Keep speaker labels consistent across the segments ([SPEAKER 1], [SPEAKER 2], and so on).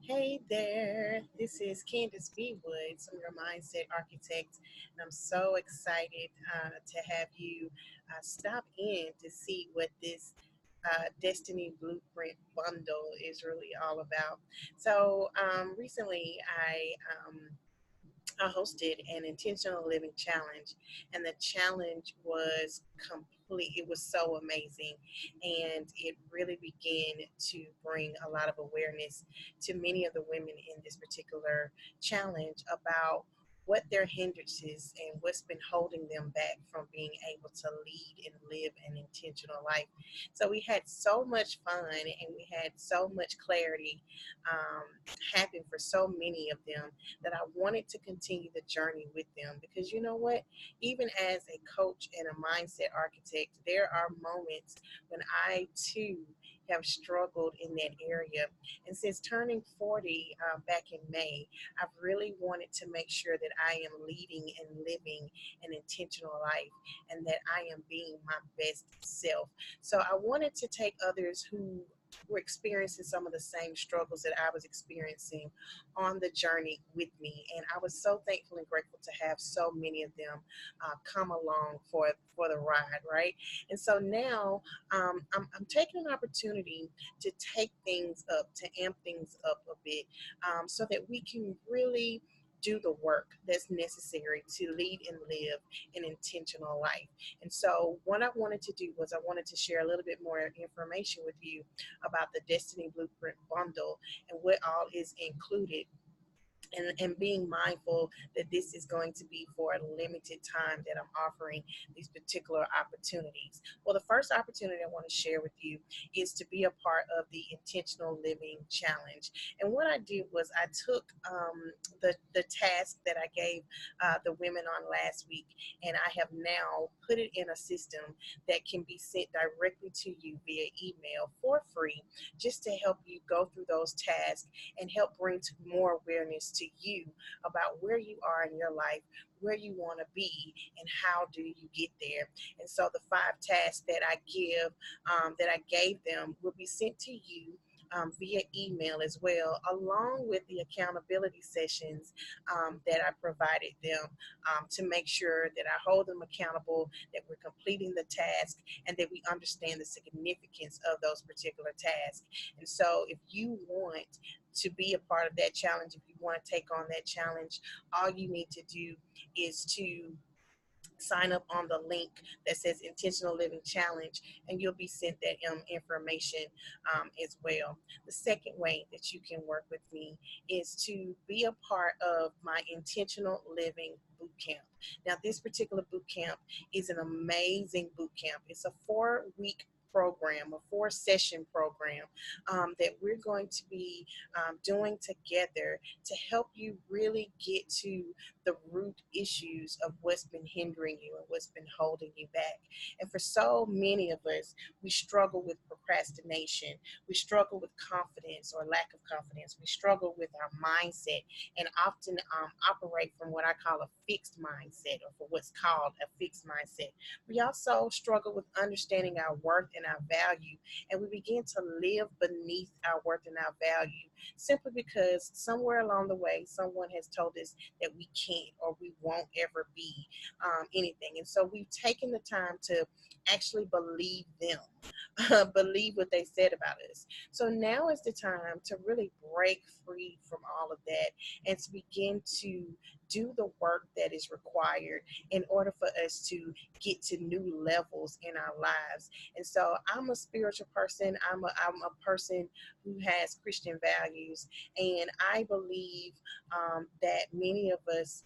[SPEAKER 1] Hey there, this is Candace B. Woods. I'm your mindset architect, and I'm so excited to have you stop in to see what this Destiny Blueprint bundle is really all about. Recently I hosted an intentional living challenge, and the challenge was complete. It was so amazing, and it really began to bring a lot of awareness to many of the women in this particular challenge about what their hindrances and what's been holding them back from being able to lead and live an intentional life. So we had so much fun and we had so much clarity um, happen for so many of them that I wanted to continue the journey with them because you know what? Even as a coach and a mindset architect, there are moments when I too have struggled in that area. And since turning 40 back in May, I've really wanted to make sure that I am leading and living an intentional life and that I am being my best self. So I wanted to take others who were experiencing some of the same struggles that I was experiencing on the journey with me. And I was so thankful and grateful to have so many of them come along for the ride, right? And so now I'm taking an opportunity to take things up, to amp things up a bit, so that we can really do the work that's necessary to lead and live an intentional life. And so, what I wanted to do was, I wanted to share a little bit more information with you about the Destiny Blueprint bundle and what all is included, and being mindful that this is going to be for a limited time that I'm offering these particular opportunities. Well, the first opportunity I want to share with you is to be a part of the Intentional Living Challenge. And what I did was I took the task that I gave the women on last week, and I have now put it in a system that can be sent directly to you via email for free, just to help you go through those tasks and help bring more awareness to you about where you are in your life, where you want to be, and how do you get there. And so the 5 tasks that I that I gave them, will be sent to you via email as well, along with the accountability sessions that I provided them, to make sure that I hold them accountable, that we're completing the task, and that we understand the significance of those particular tasks. And so, if you want to be a part of that challenge, if you want to take on that challenge, all you need to do is to sign up on the link that says Intentional Living Challenge, and you'll be sent that information as well. The second way that you can work with me is to be a part of my Intentional Living Boot Camp. Now, this particular boot camp is an amazing boot camp. It's a 4 week program, a 4 session program that we're going to be doing together to help you really get to the root issues of what's been hindering you and what's been holding you back. And for so many of us, we struggle with procrastination. We struggle with confidence or lack of confidence. We struggle with our mindset and often operate from what I call a fixed mindset, or for what's called a fixed mindset. We also struggle with understanding our worth and our value, and we begin to live beneath our worth and our value simply because somewhere along the way, someone has told us that we can't or we won't ever be anything. And so we've taken the time to actually believe them, believe what they said about us. So now is the time to really break free from all of that and to begin to do the work that is required in order for us to get to new levels in our lives. And so I'm a spiritual person. I'm a person who has Christian values, and I believe that many of us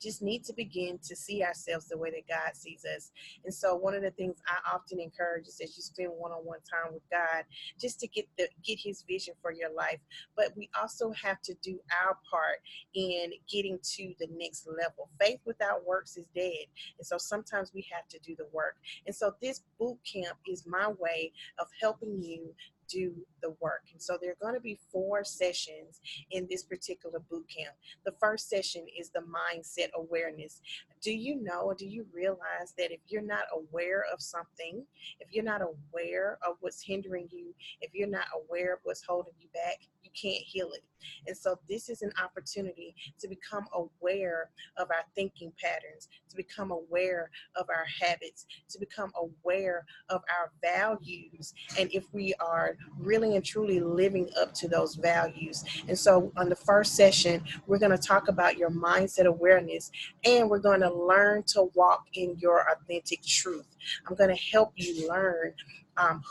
[SPEAKER 1] just need to begin to see ourselves the way that God sees us. And so one of the things I often encourage is that you spend one-on-one time with God, just to get his vision for your life. But we also have to do our part in getting to the next level. Faith without works is dead. And so sometimes we have to do the work. And so this boot camp is my way of helping you do the work. And so there are going to be 4 sessions in this particular boot camp. The first session is the mindset awareness. Do you know, or do you realize that if you're not aware of something, if you're not aware of what's hindering you, if you're not aware of what's holding you back, you you can't heal it. And so this is an opportunity to become aware of our thinking patterns, to become aware of our habits, to become aware of our values, and if we are really and truly living up to those values. And so on the first session, we're going to talk about your mindset awareness, and we're going to learn to walk in your authentic truth. I'm going to help you learn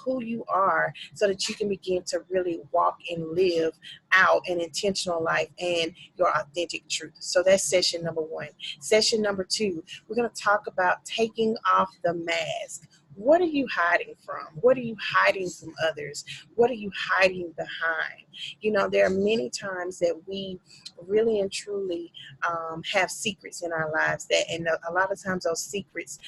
[SPEAKER 1] who you are so that you can begin to really walk and live out an intentional life and your authentic truth. So that's session number one. Session number two, we're going to talk about taking off the mask. What are you hiding from? What are you hiding from others? What are you hiding behind? You know, there are many times that we really and truly have secrets in our lives and a lot of times those secrets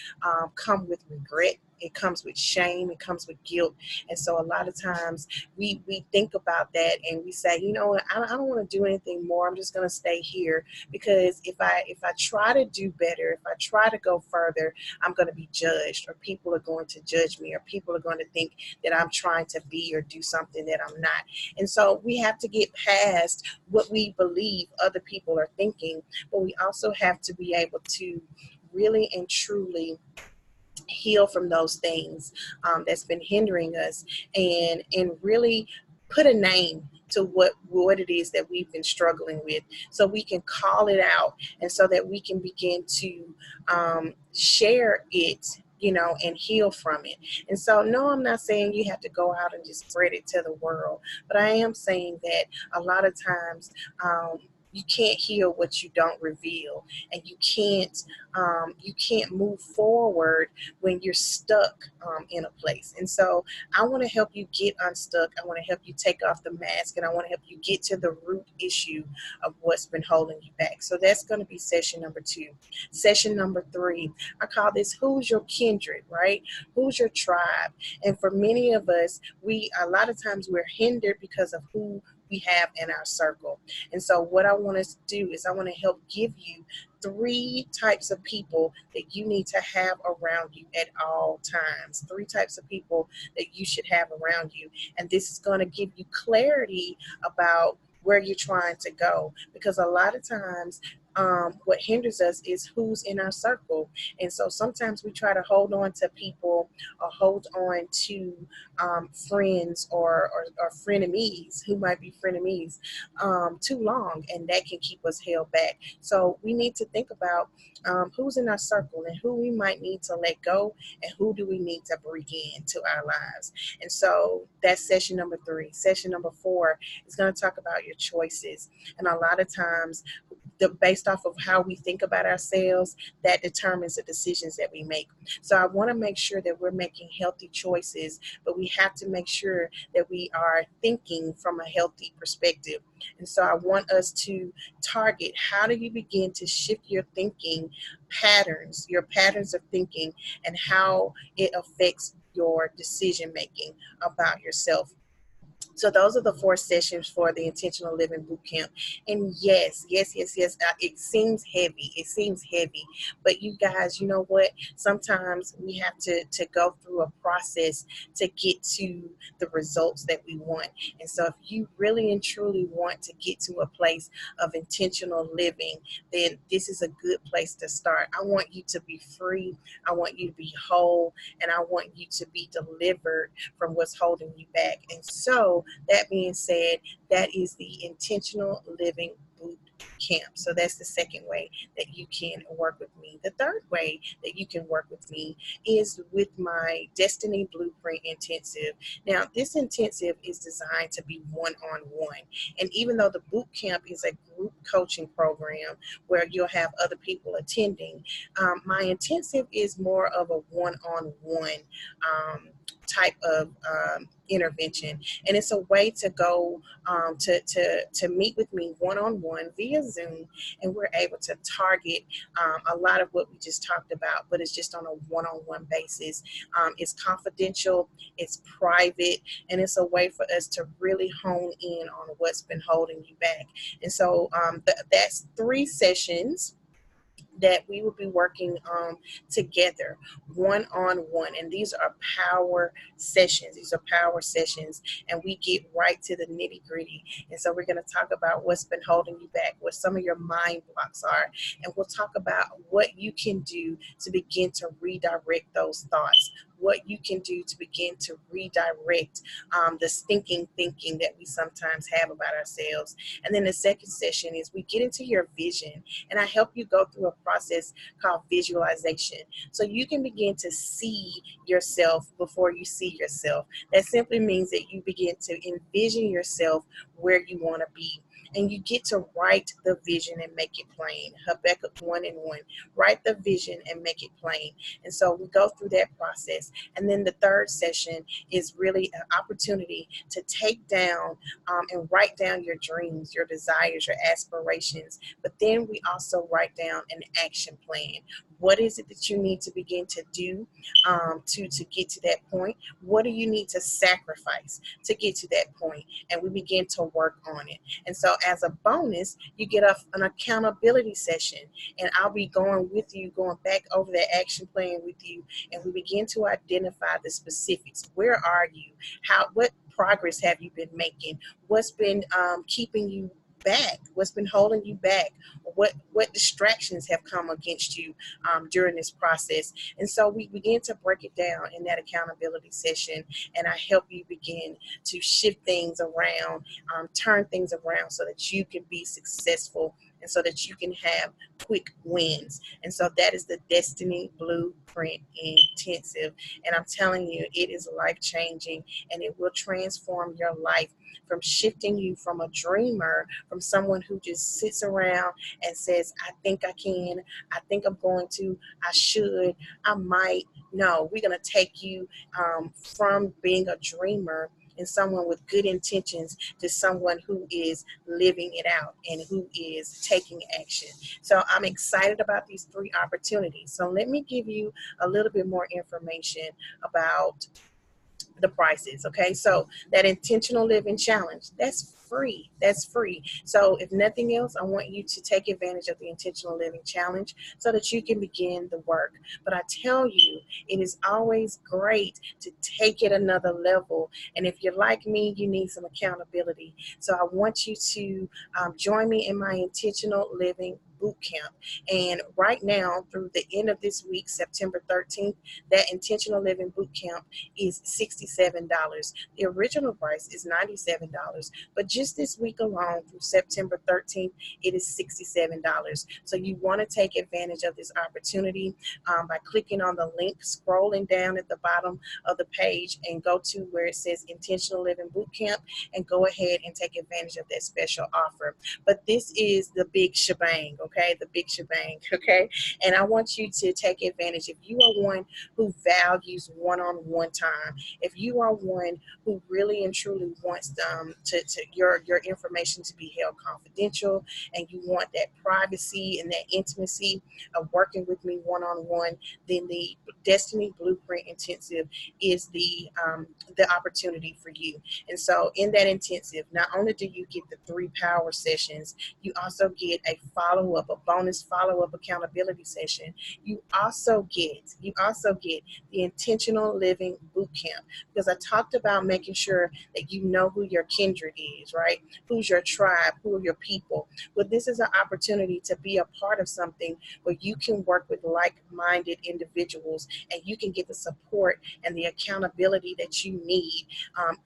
[SPEAKER 1] come with regret. It comes with shame. It comes with guilt. And so a lot of times we think about that and we say, you know what, I don't want to do anything more. I'm just going to stay here because if I try to do better, if I try to go further, I'm going to be judged, or people are going to judge me, or people are going to think that I'm trying to be or do something that I'm not. And so we have to get past what we believe other people are thinking, but we also have to be able to really and truly heal from those things that's been hindering us, and really put a name to what it is that we've been struggling with, so we can call it out, and so that we can begin to share it, you know, and heal from it. And so, no, I'm not saying you have to go out and just spread it to the world, but I am saying that a lot of times you can't heal what you don't reveal, and you can't move forward when you're stuck in a place. And so I want to help you get unstuck. I want to help you take off the mask, and I want to help you get to the root issue of what's been holding you back. So that's going to be session number two. Session number three, I call this Who's Your Kindred, right? Who's your tribe? And for many of us, a lot of times we're hindered because of who we have in our circle. And so what I want us to do is I want to help give you three types of people that you need to have around you at all times. Three types of people that you should have around you. And this is going to give you clarity about where you're trying to go. Because a lot of times, what hinders us is who's in our circle. And so sometimes we try to hold on to people or hold on to friends or frenemies who might be frenemies too long, and that can keep us held back. So we need to think about who's in our circle and who we might need to let go, and who do we need to bring into our lives. And so that's session number three. Session number four is going to talk about your choices. And a lot of times, based off of how we think about ourselves, that determines the decisions that we make. So I want to make sure that we're making healthy choices, but we have to make sure that we are thinking from a healthy perspective. And so I want us to target, how do you begin to shift your thinking patterns, your patterns of thinking, and how it affects your decision making about yourself. So those are the four sessions for the Intentional Living Bootcamp. And yes, it seems heavy. It seems heavy. But you guys, you know what? Sometimes we have to go through a process to get to the results that we want. And so if you really and truly want to get to a place of intentional living, then this is a good place to start. I want you to be free. I want you to be whole. And I want you to be delivered from what's holding you back. And so that being said, that is the Intentional Living Boot Camp. So that's the second way that you can work with me. The third way that you can work with me is with my Destiny Blueprint Intensive. Now, this intensive is designed to be one-on-one. And even though the boot camp is a group coaching program where you'll have other people attending, my intensive is more of a one-on-one type of intervention, and it's a way to go to meet with me one-on-one via Zoom, and we're able to target a lot of what we just talked about, but it's just on a one-on-one basis. It's confidential, it's private, and it's a way for us to really hone in on what's been holding you back. And so that's 3 sessions that we will be working together one-on-one, and these are power sessions. These are power sessions, and we get right to the nitty-gritty. And so we're going to talk about what's been holding you back, what some of your mind blocks are, and we'll talk about what you can do to begin to redirect those thoughts, what you can do to begin to redirect the stinking thinking that we sometimes have about ourselves. And then the second session is we get into your vision, and I help you go through a process called visualization, so you can begin to see yourself before you see yourself. That simply means that you begin to envision yourself where you want to be. And you get to write the vision and make it plain. Habakkuk 1:1. Write the vision and make it plain. And so we go through that process. And then the third session is really an opportunity to take down and write down your dreams, your desires, your aspirations. But then we also write down an action plan. What is it that you need to begin to do to get to that point? What do you need to sacrifice to get to that point? And we begin to work on it. And so as a bonus, you get an accountability session, and I'll be going with you, going back over that action plan with you, and we begin to identify the specifics. Where are you? What progress have you been making? What's been keeping you back? What's been holding you back? What distractions have come against you during this process? And so we begin to break it down in that accountability session, and I help you begin to shift things around, turn things around so that you can be successful and so that you can have quick wins. And so that is the Destiny Blueprint Intensive. And I'm telling you, it is life-changing, and it will transform your life from shifting you from a dreamer, from someone who just sits around and says, I think I can, I think I'm going to, I should, I might. No, we're going to take you from being a dreamer and someone with good intentions to someone who is living it out and who is taking action. So I'm excited about these three opportunities. So let me give you a little bit more information about the prices. Okay, so that intentional living challenge, that's free. That's free. So if nothing else, I want you to take advantage of the intentional living challenge so that you can begin the work. But I tell you, it is always great to take it another level, and if you're like me, you need some accountability. So I want you to join me in my intentional living boot camp. And right now, through the end of this week, September 13th, that intentional living boot camp is $67. The original price is $97, but just this week alone through September 13th, it is $67. So you want to take advantage of this opportunity by clicking on the link, scrolling down at the bottom of the page, and go to where it says Intentional Living Boot Camp, and go ahead and take advantage of that special offer. But this is the big shebang, okay? The big shebang, okay? And I want you to take advantage. If you are one who values one-on-one time, if you are one who really and truly wants your information to be held confidential, and you want that privacy and that intimacy of working with me one-on-one, then the Destiny Blueprint Intensive is the opportunity for you. And so in that intensive, not only do you get the 3 power sessions, you also get a follow-up, a bonus follow-up accountability session. You also get the Intentional Living Boot Camp, because I talked about making sure that you know who your kindred is, right? Who's your tribe? Who are your people? Well, this is an opportunity to be a part of something where you can work with like-minded individuals, and you can get the support and the accountability that you need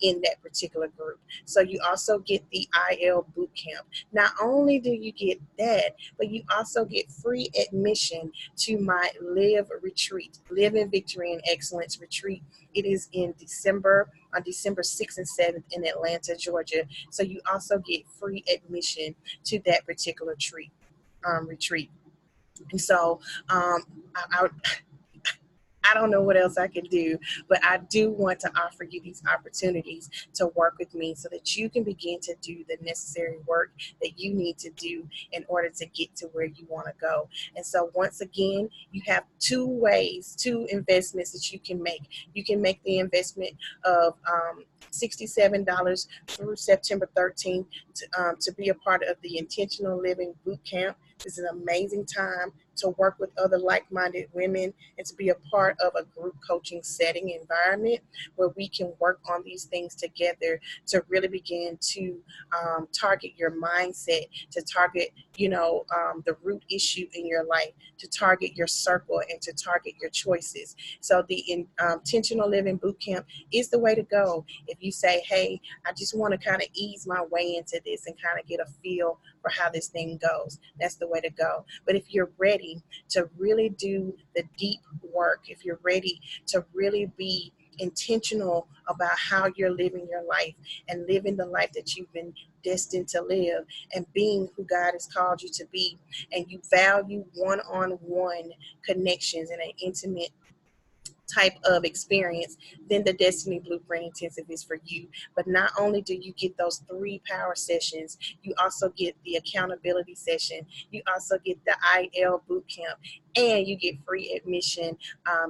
[SPEAKER 1] in that particular group. So you also get the IL Boot Camp. Not only do you get that, but you also get free admission to my Live Retreat, Live in Victory and Excellence Retreat. It is in December, on December 6th and 7th in Atlanta, Georgia. So you also get free admission to that particular retreat. And so I don't know what else I can do, but I do want to offer you these opportunities to work with me so that you can begin to do the necessary work that you need to do in order to get to where you want to go. And so once again, you have 2 investments that you can make. You can make the investment of $67 through September 13th to be a part of the Intentional Living Boot Camp. This is an amazing time to work with other like-minded women and to be a part of a group coaching setting environment where we can work on these things together to really begin to target your mindset, to target, the root issue in your life, to target your circle, and to target your choices. So the intentional living boot camp is the way to go. If you say, hey, I just want to kind of ease my way into this and kind of get a feel for how this thing goes, that's the way to go. But if you're ready to really do the deep work, if you're ready to really be intentional about how you're living your life and living the life that you've been destined to live and being who God has called you to be, and you value one-on-one connections and an intimate type of experience, then the Destiny Blueprint Intensive is for you. But not only do you get those 3 power sessions, you also get the accountability session, you also get the IL boot camp, and you get free admission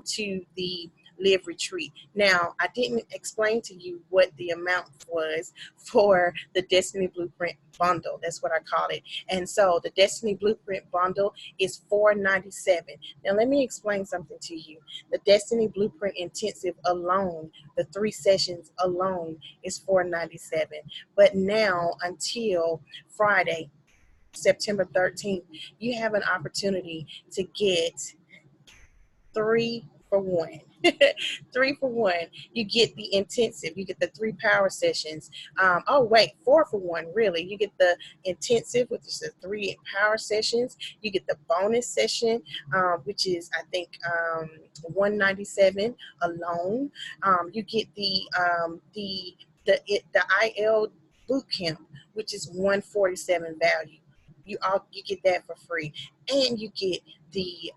[SPEAKER 1] to the Live Retreat. Now, I didn't explain to you what the amount was for the Destiny Blueprint bundle. That's what I call it. And so the Destiny Blueprint bundle is $497. Now, let me explain something to you. The Destiny Blueprint Intensive alone, the 3 sessions alone, is $497. But now, until Friday, September 13th, you have an opportunity to get 3 for 1. 3 for 1. You get the intensive, you get the 3 power sessions. Oh wait, 4 for 1, really. You get the intensive, which is the 3 power sessions. You get the bonus session, which is, I think, 197 alone. You get the IL boot camp, which is 147 value. You get that for free, and you get the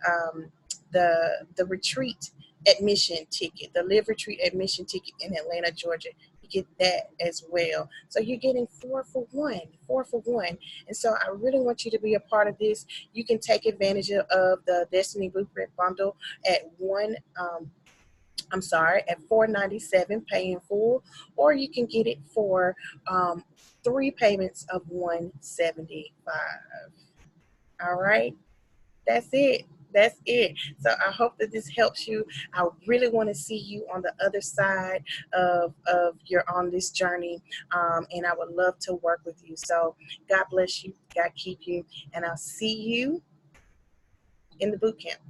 [SPEAKER 1] retreat admission ticket, the Live Retreat admission ticket in Atlanta, Georgia. You get that as well. So you're getting 4 for 1, 4 for 1. And so I really want you to be a part of this. You can take advantage of the Destiny Blueprint bundle at at $497 pay in full, or you can get it for 3 payments of $175. All right. That's it. That's it. So I hope that this helps you. I really want to see you on the other side of your on this journey, and I would love to work with you. So God bless you. God keep you, and I'll see you in the boot camp.